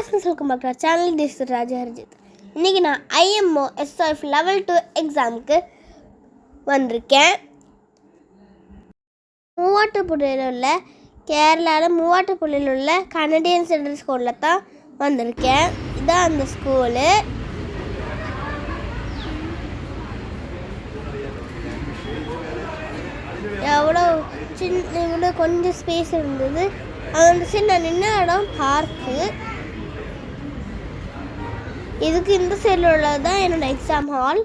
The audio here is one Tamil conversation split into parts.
Friends, welcome back to channel. This is Raja Harjit. இன்றைக்கி நான் ஐஎம்ஓ எஸ்ஆர்எஃப் லெவல் 2 எக்ஸாமுக்கு வந்திருக்கேன். மூவாட்டுப்புழையில் உள்ள கேரளாவில் மூவாட்டுப்புழையில் உள்ள கனடியன் சென்ட்ரல் ஸ்கூலில் தான் வந்திருக்கேன். இதுதான் அந்த ஸ்கூலு. எவ்வளோ இவ்வளோ கொஞ்சம் ஸ்பேஸ் இருந்தது. அது வந்துச்சு நான் நின்ன இடம் பார்க்கு. இதுக்கு இந்த சைடில் உள்ளது தான் என்னோடய எக்ஸாம் ஹால்.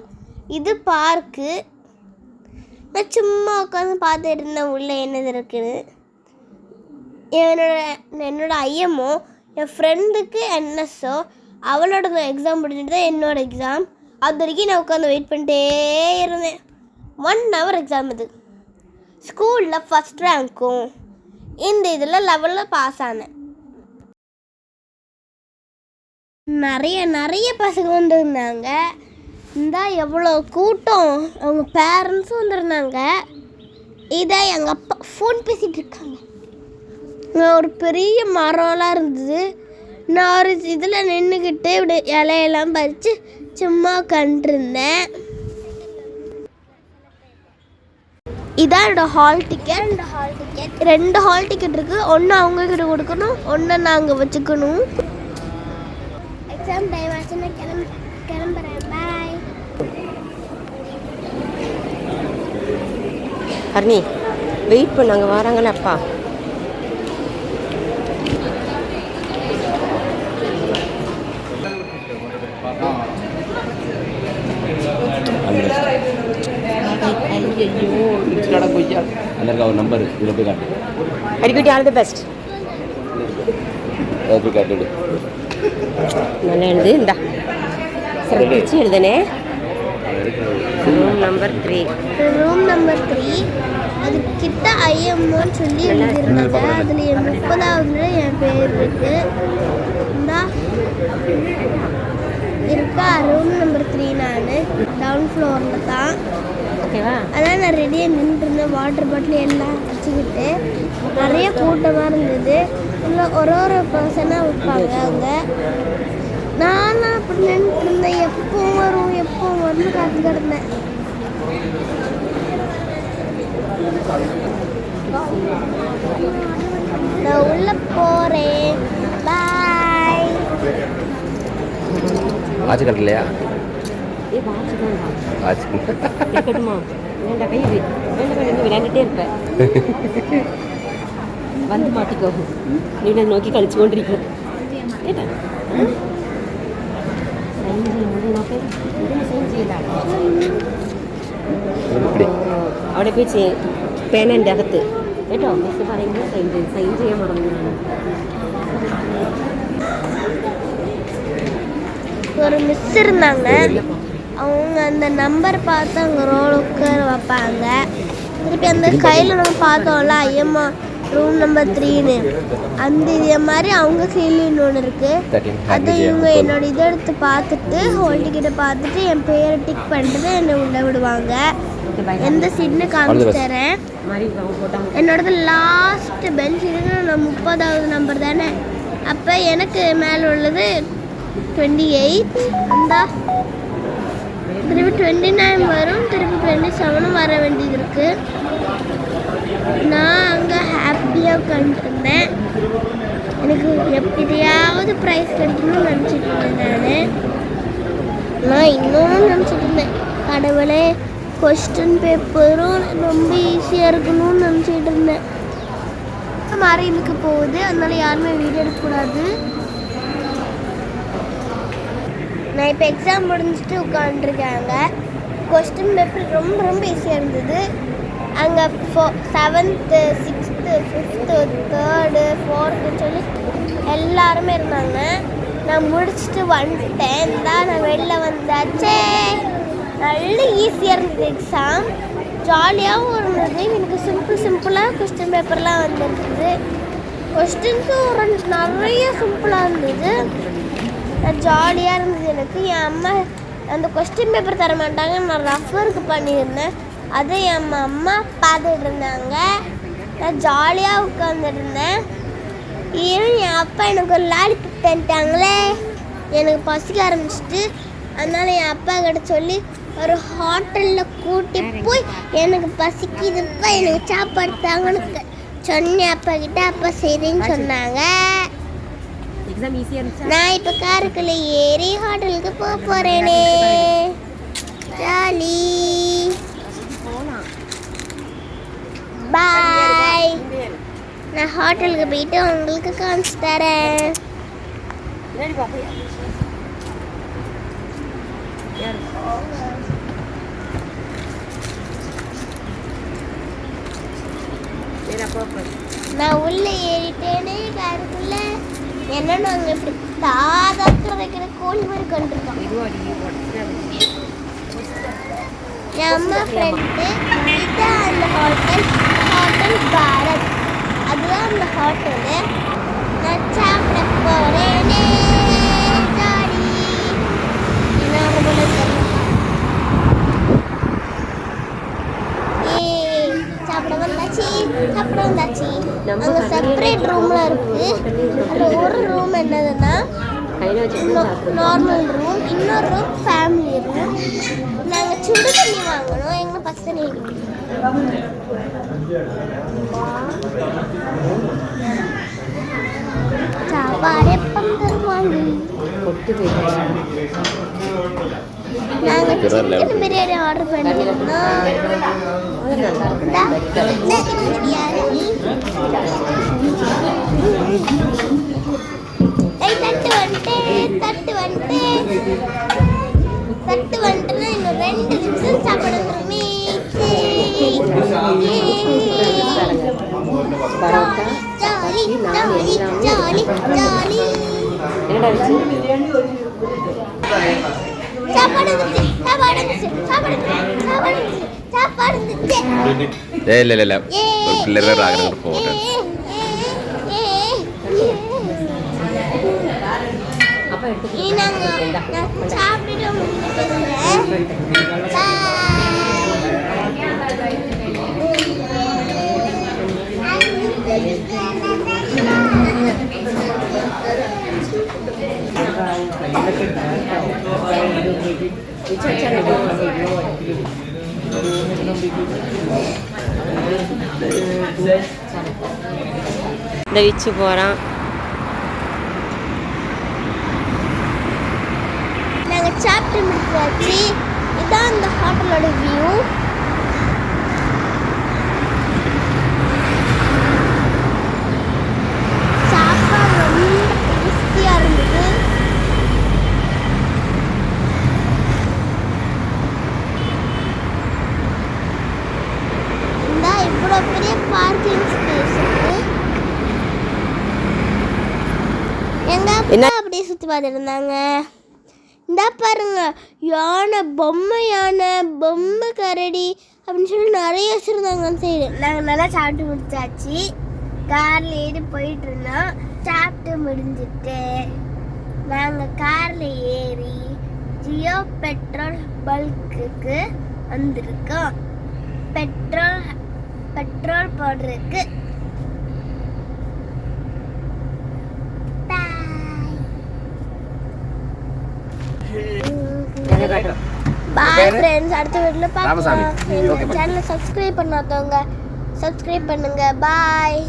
இது பார்க்கு. நான் சும்மா உட்காந்து பார்த்துட்டு இருந்தேன் உள்ளே என்னது இருக்குன்னு. என்னோட ஐஎம்ஓ என் ஃப்ரெண்டுக்கு என்எஸ்ஓ அவளோட எக்ஸாம் முடிஞ்சிட்டு தான் என்னோடய எக்ஸாம். அது வரைக்கும் நான் உட்காந்து வெயிட் பண்ணிட்டே இருந்தேன். 1 hour எக்ஸாம். இது ஸ்கூலில் ஃபஸ்ட் ரேங்க்கும் இந்த இதில் லெவலில் பாஸ் ஆனேன். நிறைய பசங்க வந்துருந்தாங்க. இந்த எவ்வளோ கூட்டம், அவங்க பேரண்ட்ஸும் வந்துருந்தாங்க. இதை எங்கள் அப்பா ஃபோன் பேசிகிட்டு இருக்காங்க. ஒரு பெரிய மரம்லாம் இருந்தது. நான் ஒரு இதில் நின்றுக்கிட்டு இப்படி இலையெல்லாம் பறித்து சும்மா உட்காந்துருந்தேன். இதான் என்னோடய ஹால் டிக்கெட். 2 ஹால் டிக்கெட் இருக்குது. ஒன்று அவங்கக்கிட்ட கொடுக்கணும், ஒன்று நாங்கள் வச்சுக்கணும். எக்ஸாம் டைம் ஆச்சு, நான் கிளம்புறேன். பாய். ஹர்னி, வெயிட் பண்ணாங்க, வராங்களே அப்பா. அடிக்கடி ஆல் தி பெஸ்ட். நல்லா எழுது. இந்தா சிறப்பிச்சு எழுதுனே. Room number 3. அது கிட்ட ஐஎம்ஓன்னு சொல்லி எழுதியிருந்தாங்க. அதில் என் 30வது என் பேர் இருக்கு. இந்தா இருக்கா ரூம் நம்பர் 3. நான் டவுன் ஃப்ளோரில் தான். ஓகேவா? அதான் நான் ரெடியாக நின்றுருந்தேன். வாட்டர் பாட்டில் எல்லாம் வச்சுக்கிட்டு. நிறைய கூட்டமாக இருந்தது. இல்லை ஒரு பர்சனாக வைப்பாங்க அங்கே. நானும் அப்படி நின்றுருந்தேன். எப்போ வரும்னு காத்து கிடந்தேன். நான் உள்ள போகிறேன். பாய். வாட்ச் கட்டலையா? இருக்கட்டுமா? வேண்டாம், கை வேண்டாம், விளையாண்டுட்டே இருப்பேன். வந்து மாட்டிக்கோ. நீ நோக்கி கழிச்சு கொண்டிருக்கேன். അവിടെ പോയി പേന എൻ്റെ അകത്ത് കേട്ടോ. മിസ് പറയുമ്പോൾ സൈൻ ചെയ്യാൻ മറന്നു. ஒரு மிஸ் இருந்தாங்க. அவங்க அந்த நம்பர் பார்த்து அங்கே ரோல் உட்கார வைப்பாங்க. திருப்பி அந்த கையில் நம்ம பார்த்தோம்ல ஐஎம்ஓ ரூம் நம்பர் 3ன்னு, அந்த இதே மாதிரி அவங்க கையில் ஒன்று இருக்குது. அது இவங்க என்னோட இதை எடுத்து பார்த்துட்டு ஹோல் டிக்கெட்டை பார்த்துட்டு என் பேரை டிக் பண்ணிட்டு என்னை உள்ள விடுவாங்க. எந்த சீட்னு காமிச்சு தரேன். என்னோடது லாஸ்ட் பெஞ்ச் இருக்கு. நான் 30வது நம்பர் தானே. அப்போ எனக்கு மேலே உள்ளது 28. அந்த திருப்பி 29 வரும். திருப்பி 27 வர வேண்டியது இருக்குது. நான் அங்கே ஹாப்பியாக உட்காந்துருந்தேன். எனக்கு எப்படியாவது ப்ரைஸ் கிடைக்கணும்னு நினச்சிட்டு இருந்தேன். நான் இன்னொன்று நினச்சிட்டு இருந்தேன், கடவுளே கொஸ்டின் பேப்பரும் ரொம்ப ஈஸியாக இருக்கணும்னு நினச்சிட்டு இருந்தேன். மறைவுக்கு போகுது, அதனால யாருமே வீடியோ எடுக்கக்கூடாது. நான் இப்போ எக்ஸாம் முடிஞ்சிட்டு உட்காந்துருக்காங்க. கொஸ்டின் பேப்பர் ரொம்ப ஈஸியாக இருந்தது. அங்கே 7th 6th 5th 3rd 4th சொல்லி எல்லாருமே இருந்தாங்க. நான் முடிச்சுட்டு வந்துட்டேன். நான் வெளில வந்தாச்சே. நல்ல ஈஸியாக இருந்தது எக்ஸாம். ஜாலியாகவும் இருந்தது. எனக்கு சிம்பிளாக கொஸ்டின் பேப்பர்லாம் வந்துருந்தது. கொஸ்டின்ஸும் நிறைய சிம்பிளாக இருந்தது. ஜாலியாக இருந்தது எனக்கு. என் அம்மா அந்த கொஸ்டின் பேப்பர் தர மாட்டாங்க, நான் ரஃபருக்கு பண்ணியிருந்தேன். அதை என் அம்மா பார்த்துட்டு இருந்தாங்க. நான் ஜாலியாக உட்காந்துருந்தேன். என் அப்பா எனக்கு ஒரு லாலிபப் கொடுத்துட்டாங்களே. எனக்கு பசிக்க ஆரம்பிச்சிட்டு, அதனால என் அப்பா கிட்ட சொல்லி ஒரு ஹோட்டலில் கூட்டி போய் எனக்கு பசிக்குதுப்பா எனக்கு சாப்பாடு தாங்கன்னு சொன்னேன் அப்பா கிட்ட. அப்பா சரின்னு சொன்னாங்க. நான் இப்போ காருக்குள்ள ஏறி ஹோட்டலுக்கு போக போறேனே. ஜாலி. பாய். நான் ஹோட்டலுக்கு போயிட்டு உங்களுக்கு காமிச்சு தரேன். நான் உள்ள ஏறிட்டேனே காருக்குள்ள. என்ன நாங்கள் இப்படி தாதாக்கில் வைக்கிற கோழி மாதிரி கண்டிருக்கோம். என் அம்மா ஃப்ரெண்டு இதுதான் அந்த ஹோட்டல், ஹோட்டல் பாரத். அதுதான் அந்த ஹோட்டலு. நான் சாப்பிட போறேனே. ஜாலி. சாப்பிட வந்தாச்சு, சாப்பிட வந்தாச்சு. அங்கே செப்பரேட் ரூம்லாம் இருக்கு. அதில் ஒரு ரூம் என்னதுன்னா நார்மல் ரூம், இன்னொரு ரூம் ஃபேமிலி ரூம். நாங்கள் சுடு தண்ணி வாங்கணும், எங்களை பச்சை தண்ணி சாப்பாடு எப்போ தருவாங்க. நாங்கள் சிக்கன் பிரியாணி ஆர்டர் பண்ணியிருந்தோம். பிரியாணி தட்டு வந்துட்டுனா இன்னும் 2 நிமிஷம் சாப்பிட வந்துருமே. Jolly jolly jolly jolly. சாப்பாடு தவிச்சு போகிறான். நாங்கள் சாப்பிட்டு முடிச்சாச்சு. இதான் இந்த ஹோட்டலோட வியூ. சாப்பாடு ரொம்ப டேஸ்டியாக இருந்தது. இந்த இவ்வளோ பெரிய பார்க்கிங் ஸ்பேஸ் இருக்கு. எங்க அப்பா அப்படியே சுற்றி பார்த்துட்டு இருந்தாங்க. இந்த பாருங்க, யானை, பொம்மை யானை, பொம்மை கரடி அப்படின்னு சொல்லி நிறைய வச்சுருந்தாங்க அந்த சைடு. நாங்கள் நல்லா சாப்பிட்டு முடிச்சாச்சு. காரில் ஏறி போயிட்டு இருந்தோம். சாப்பிட்டு முடிஞ்சிட்டு நாங்கள் காரில் ஏறி ஜியோ பெட்ரோல் பல்க்குக்கு வந்திருக்கோம். பெட்ரோல் போடுறதுக்கு. பாய் ஃப்ரெண்ட்ஸ், அடுத்த வீடியோல பார்க்கலாம். சேனலை சப்ஸ்கிரைப் பண்ணாதவங்க சப்ஸ்கிரைப் பண்ணுங்க. பாய்.